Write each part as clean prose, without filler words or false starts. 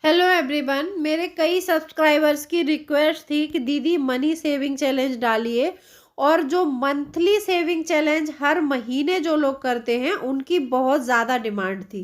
Hello everyone. मेरे कई subscribers की रिक्वेस्ट थी कि दीदी मनी सेविंग चैलेंज डालिए। और जो मंथली सेविंग चैलेंज हर महीने जो लोग करते हैं उनकी बहुत ज़्यादा डिमांड थी।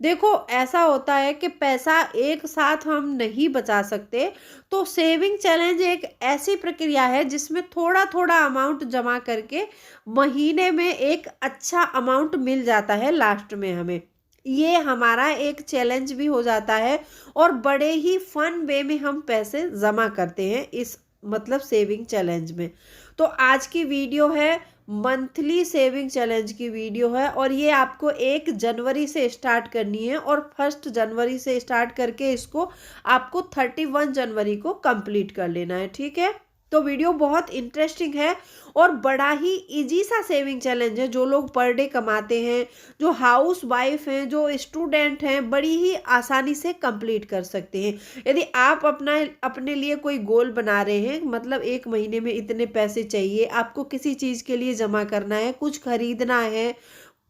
देखो, ऐसा होता है कि पैसा एक साथ हम नहीं बचा सकते। तो सेविंग चैलेंज एक ऐसी प्रक्रिया है जिसमें थोड़ा थोड़ा अमाउंट जमा करके महीने में एक अच्छा अमाउंट मिल जाता है लास्ट में हमें। ये हमारा एक चैलेंज भी हो जाता है और बड़े ही फन वे में हम पैसे जमा करते हैं इस मतलब सेविंग चैलेंज में। तो आज की वीडियो है मंथली सेविंग चैलेंज की वीडियो है और ये आपको 1 जनवरी से स्टार्ट करनी है और 1 जनवरी से स्टार्ट करके इसको आपको 31 जनवरी को कंप्लीट कर लेना है। ठीक है, तो वीडियो बहुत इंटरेस्टिंग है और बड़ा ही इजी सा सेविंग चैलेंज है। जो लोग पर डे कमाते हैं, जो हाउस वाइफ हैं, जो स्टूडेंट हैं, बड़ी ही आसानी से कंप्लीट कर सकते हैं। यदि आप अपने लिए कोई गोल बना रहे हैं, मतलब एक महीने में इतने पैसे चाहिए, आपको किसी चीज़ के लिए जमा करना है, कुछ खरीदना है,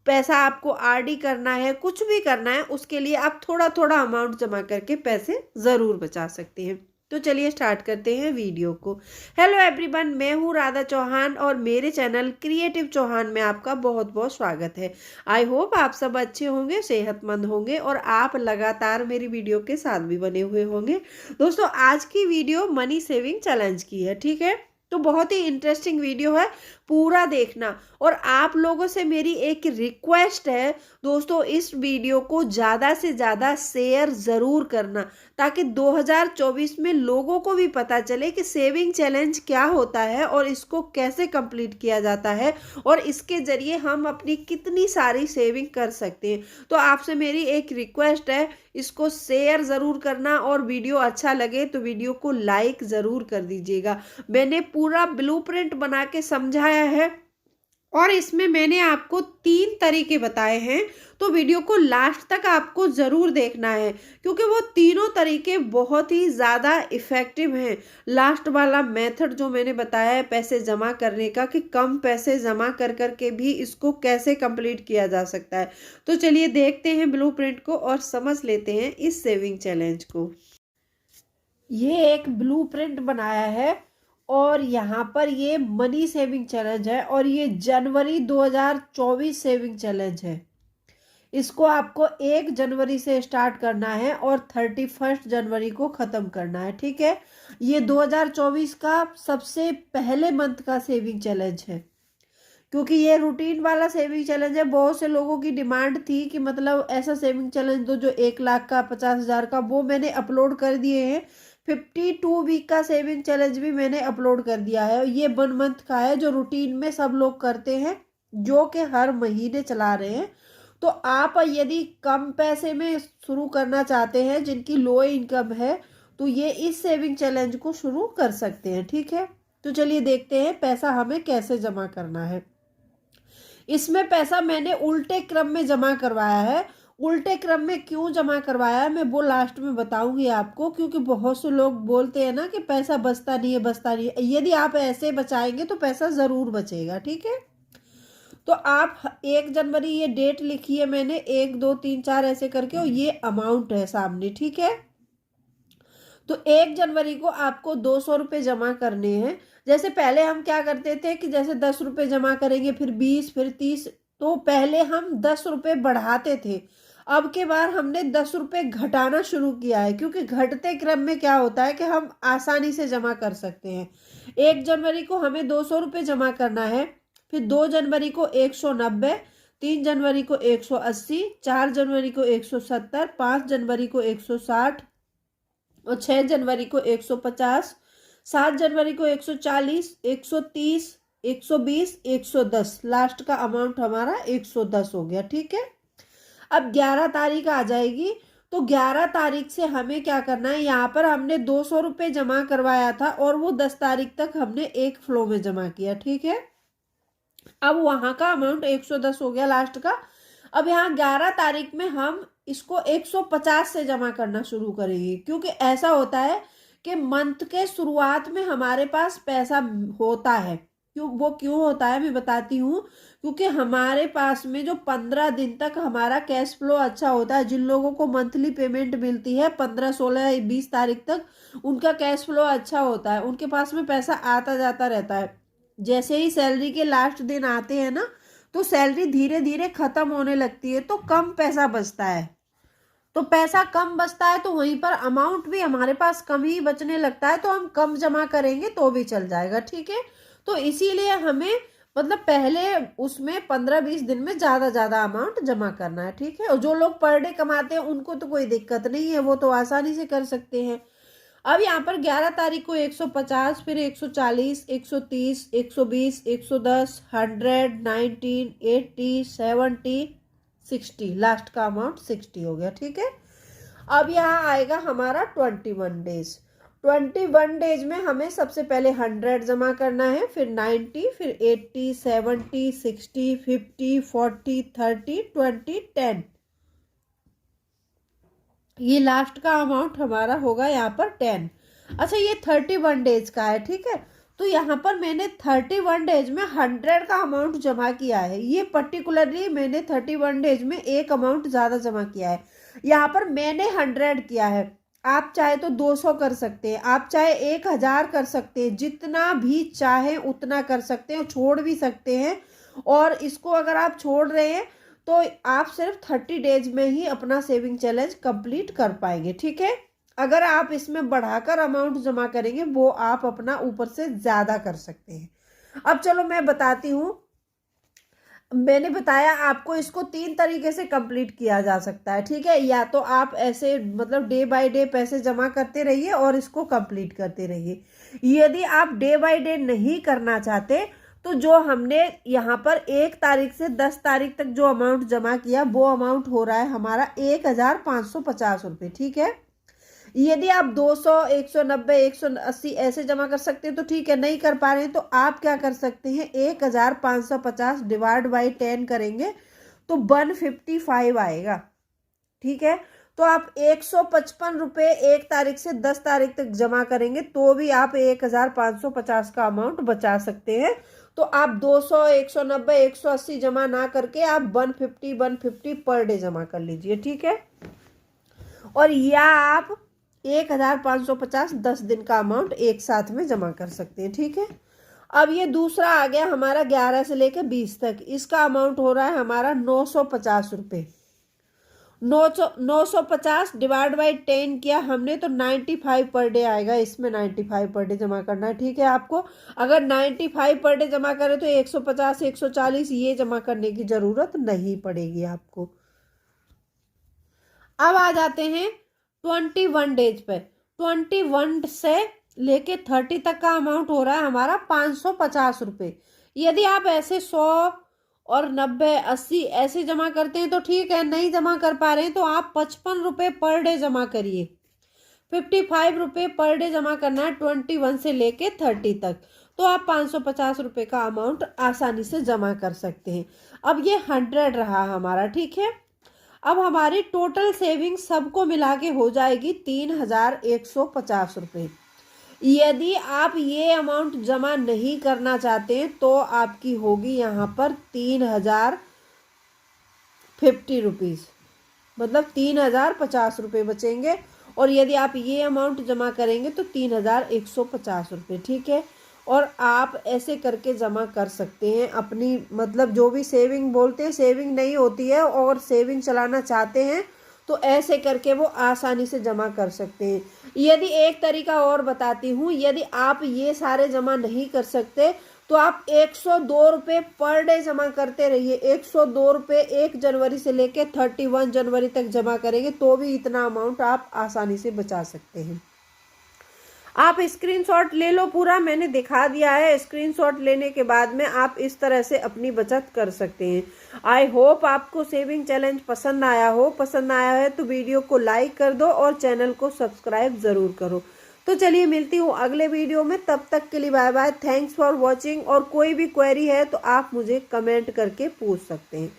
पैसा आपको आरडी करना है, कुछ भी करना है, उसके लिए आप थोड़ा थोड़ा अमाउंट जमा करके पैसे ज़रूर बचा सकते हैं। तो चलिए स्टार्ट करते हैं वीडियो को। हेलो एवरीवन, मैं हूँ राधा चौहान और मेरे चैनल क्रिएटिव चौहान में आपका बहुत बहुत स्वागत है। आई होप आप सब अच्छे होंगे, सेहतमंद होंगे और आप लगातार मेरी वीडियो के साथ भी बने हुए होंगे। दोस्तों, आज की वीडियो मनी सेविंग चैलेंज की है। ठीक है, तो बहुत ही इंटरेस्टिंग वीडियो है, पूरा देखना। और आप लोगों से मेरी एक रिक्वेस्ट है दोस्तों, इस वीडियो को ज़्यादा से ज़्यादा शेयर ज़रूर करना ताकि 2024 में लोगों को भी पता चले कि सेविंग चैलेंज क्या होता है और इसको कैसे कंप्लीट किया जाता है और इसके ज़रिए हम अपनी कितनी सारी सेविंग कर सकते हैं। तो आपसे मेरी एक रिक्वेस्ट है, इसको शेयर ज़रूर करना और वीडियो अच्छा लगे तो वीडियो को लाइक ज़रूर कर दीजिएगा। मैंने पूरा ब्लूप्रिंट बना के समझाया है और इसमें मैंने आपको 3 तरीके बताए हैं। तो वीडियो को लास्ट तक आपको ज़रूर देखना है क्योंकि वो तीनों तरीके बहुत ही ज़्यादा इफ़ेक्टिव हैं। लास्ट वाला मेथड जो मैंने बताया है पैसे जमा करने का, कि कम पैसे जमा कर कर के भी इसको कैसे कंप्लीट किया जा सकता है। तो चलिए देखते हैं ब्लूप्रिंट को और समझ लेते हैं इस सेविंग चैलेंज को। ये एक ब्लूप्रिंट बनाया है और यहाँ पर ये मनी सेविंग चैलेंज है और ये जनवरी 2024 सेविंग चैलेंज है। इसको आपको 1 जनवरी से स्टार्ट करना है और 31 जनवरी को ख़त्म करना है। ठीक है, ये 2024 का सबसे पहले मंथ का सेविंग चैलेंज है क्योंकि ये रूटीन वाला सेविंग चैलेंज है। बहुत से लोगों की डिमांड थी कि मतलब ऐसा सेविंग चैलेंज दो जो 1 लाख का, 50,000 का, वो मैंने अपलोड कर दिए हैं। 52 वीक का सेविंग चैलेंज भी मैंने अपलोड कर दिया है। ये 1 मंथ का है जो रूटीन में सब लोग करते हैं, जो कि हर महीने चला रहे हैं। तो आप यदि कम पैसे में शुरू करना चाहते हैं, जिनकी लो इनकम है, तो ये इस सेविंग चैलेंज को शुरू कर सकते हैं। ठीक है, तो चलिए देखते हैं पैसा हमें कैसे जमा करना है। इसमें पैसा मैंने उल्टे क्रम में जमा करवाया है। उल्टे क्रम में क्यों जमा करवाया है मैं वो लास्ट में बताऊंगी आपको, क्योंकि बहुत से लोग बोलते हैं ना कि पैसा बचता नहीं है, बचता नहीं है। यदि आप ऐसे बचाएंगे तो पैसा ज़रूर बचेगा। ठीक है, तो आप 1 जनवरी ये डेट लिखी है मैंने, 1 2 3 4 ऐसे करके, और ये अमाउंट है सामने। ठीक है, तो 1 जनवरी को आपको 200 रुपये जमा करने हैं। जैसे पहले हम क्या करते थे कि जैसे 10 रुपये जमा करेंगे, फिर 20, फिर 30, तो पहले हम 10 रुपये बढ़ाते थे। अब के बार हमने 10 रुपये घटाना शुरू किया है क्योंकि घटते क्रम में क्या होता है कि हम आसानी से जमा कर सकते हैं। 1 जनवरी को हमें 200 रुपये जमा करना है, फिर 2 जनवरी को 190, 3 जनवरी को 180, 4 जनवरी को 170, 5 जनवरी को 160 और 6 जनवरी को 150, 7 जनवरी को 140, 130, 120, 110। लास्ट का अमाउंट हमारा 110 हो गया। ठीक है, अब 11 तारीख आ जाएगी। तो 11 तारीख से हमें क्या करना है, यहाँ पर हमने 200 रुपये जमा करवाया था और वो 10 तारीख तक हमने एक फ्लो में जमा किया। ठीक है, अब वहां का अमाउंट 110 हो गया लास्ट का। अब यहाँ 11 तारीख में हम इसको 150 से जमा करना शुरू करेंगे क्योंकि ऐसा होता है कि मंथ के शुरुआत में हमारे पास पैसा होता है। क्यों होता है मैं बताती हूँ। क्योंकि हमारे पास में जो 15 दिन तक हमारा कैश फ्लो अच्छा होता है, जिन लोगों को मंथली पेमेंट मिलती है 15, 16, 20 तारीख तक, उनका कैश फ्लो अच्छा होता है, उनके पास में पैसा आता जाता रहता है। जैसे ही सैलरी के लास्ट दिन आते हैं ना, तो सैलरी धीरे धीरे खत्म होने लगती है, तो कम पैसा बचता है। तो पैसा कम बचता है तो वहीं पर अमाउंट भी हमारे पास कम ही बचने लगता है, तो हम कम जमा करेंगे तो भी चल जाएगा, ठीक है। तो इसीलिए हमें मतलब पहले उसमें 15-20 दिन में ज्यादा अमाउंट जमा करना है, ठीक है। और जो लोग पर डे कमाते हैं उनको तो कोई दिक्कत नहीं है, वो तो आसानी से कर सकते हैं। अब यहाँ पर 11 तारीख को 150, फिर 140, 130, 120, 110, 100, 19, 80, 70, 60, लास्ट का अमाउंट 60 हो गया, ठीक है। अब यहाँ आएगा हमारा 21 डेज। 21 डेज में हमें सबसे पहले 100 जमा करना है, फिर 90, फिर 80, 70, 60, 50, 40, 30, 20, 10। ये लास्ट का अमाउंट हमारा होगा यहाँ पर 10। अच्छा, ये 31 डेज का है, ठीक है। तो यहाँ पर मैंने 31 डेज में 100 का अमाउंट जमा किया है। ये पर्टिकुलरली मैंने 31 डेज में एक अमाउंट ज़्यादा जमा किया है। यहाँ पर मैंने 100 किया है, आप चाहे तो 200 कर सकते हैं, आप चाहे 1000 कर सकते हैं, जितना भी चाहे उतना कर सकते हैं, छोड़ भी सकते हैं। और इसको अगर आप छोड़ रहे हैं तो आप सिर्फ 30 डेज में ही अपना सेविंग चैलेंज कंप्लीट कर पाएंगे, ठीक है। अगर आप इसमें बढ़ाकर अमाउंट जमा करेंगे वो आप अपना ऊपर से ज्यादा कर सकते हैं। अब चलो मैं बताती हूँ। मैंने बताया आपको इसको 3 तरीके से कंप्लीट किया जा सकता है, ठीक है। या तो आप ऐसे मतलब डे बाय डे पैसे जमा करते रहिए और इसको कंप्लीट करते रहिए। यदि आप डे बाय डे नहीं करना चाहते तो जो हमने यहाँ पर 1 तारीख से 10 तारीख तक जो अमाउंट जमा किया वो अमाउंट हो रहा है हमारा 1550 रुपये, ठीक है। यदि आप 200, 190, 180 ऐसे जमा कर सकते हैं तो ठीक है, नहीं कर पा रहे हैं तो आप क्या कर सकते हैं, 1550 डिवाइड बाई 10 करेंगे तो 155 आएगा, ठीक है। तो आप 155 रुपये 1 तारीख से 10 तारीख तक जमा करेंगे तो भी आप 1550 का अमाउंट बचा सकते हैं। तो आप 200, 190, 180 जमा ना करके आप 150 पर डे जमा कर लीजिए, ठीक है। और या आप 1550 10 दिन का अमाउंट एक साथ में जमा कर सकते हैं, ठीक है। अब ये दूसरा आ गया हमारा 11 से लेकर 20 तक। इसका अमाउंट हो रहा है हमारा 950 रुपये। 950 डिवाइड बाई 10 किया हमने तो 95 पर डे आएगा। इसमें 95 पर डे जमा करना है, ठीक है। आपको अगर 95 पर डे जमा करें तो 150, 140 ये जमा करने की जरूरत नहीं पड़ेगी आपको। अब आ जाते हैं 21 डेज पे। 21 से लेके 30 तक का अमाउंट हो रहा है हमारा 550 रुपये। यदि आप ऐसे 100 और 90, 80 ऐसे जमा करते हैं तो ठीक है, नहीं जमा कर पा रहे हैं तो आप 55 रुपये पर डे जमा करिए। 55 रुपये पर डे जमा करना है 21 से लेके 30 तक, तो आप 550 रुपये का अमाउंट आसानी से जमा कर सकते हैं। अब ये 100 रहा हमारा, ठीक है। अब हमारी टोटल सेविंग सबको मिला के हो जाएगी 3150 रुपये। यदि आप ये अमाउंट जमा नहीं करना चाहते हैं तो आपकी होगी यहाँ पर 3050 रुपीज़, मतलब 3050 रुपये बचेंगे। और यदि आप ये अमाउंट जमा करेंगे तो 3150 रुपये, ठीक है। और आप ऐसे करके जमा कर सकते हैं अपनी, मतलब जो भी सेविंग बोलते हैं, सेविंग नहीं होती है और सेविंग चलाना चाहते हैं तो ऐसे करके वो आसानी से जमा कर सकते हैं। यदि एक तरीका और बताती हूँ, यदि आप ये सारे जमा नहीं कर सकते तो आप 102 रुपये पर डे जमा करते रहिए। 102 रुपये 1 जनवरी से लेके 31 जनवरी तक जमा करेंगे तो भी इतना अमाउंट आप आसानी से बचा सकते हैं। आप स्क्रीनशॉट ले लो पूरा, मैंने दिखा दिया है। स्क्रीनशॉट लेने के बाद में आप इस तरह से अपनी बचत कर सकते हैं। आई होप आपको सेविंग चैलेंज पसंद आया हो। पसंद आया है तो वीडियो को लाइक कर दो और चैनल को सब्सक्राइब ज़रूर करो। तो चलिए मिलती हूँ अगले वीडियो में, तब तक के लिए bye bye. Thanks for watching. और कोई भी क्वेरी है तो आप मुझे कमेंट करके पूछ सकते हैं।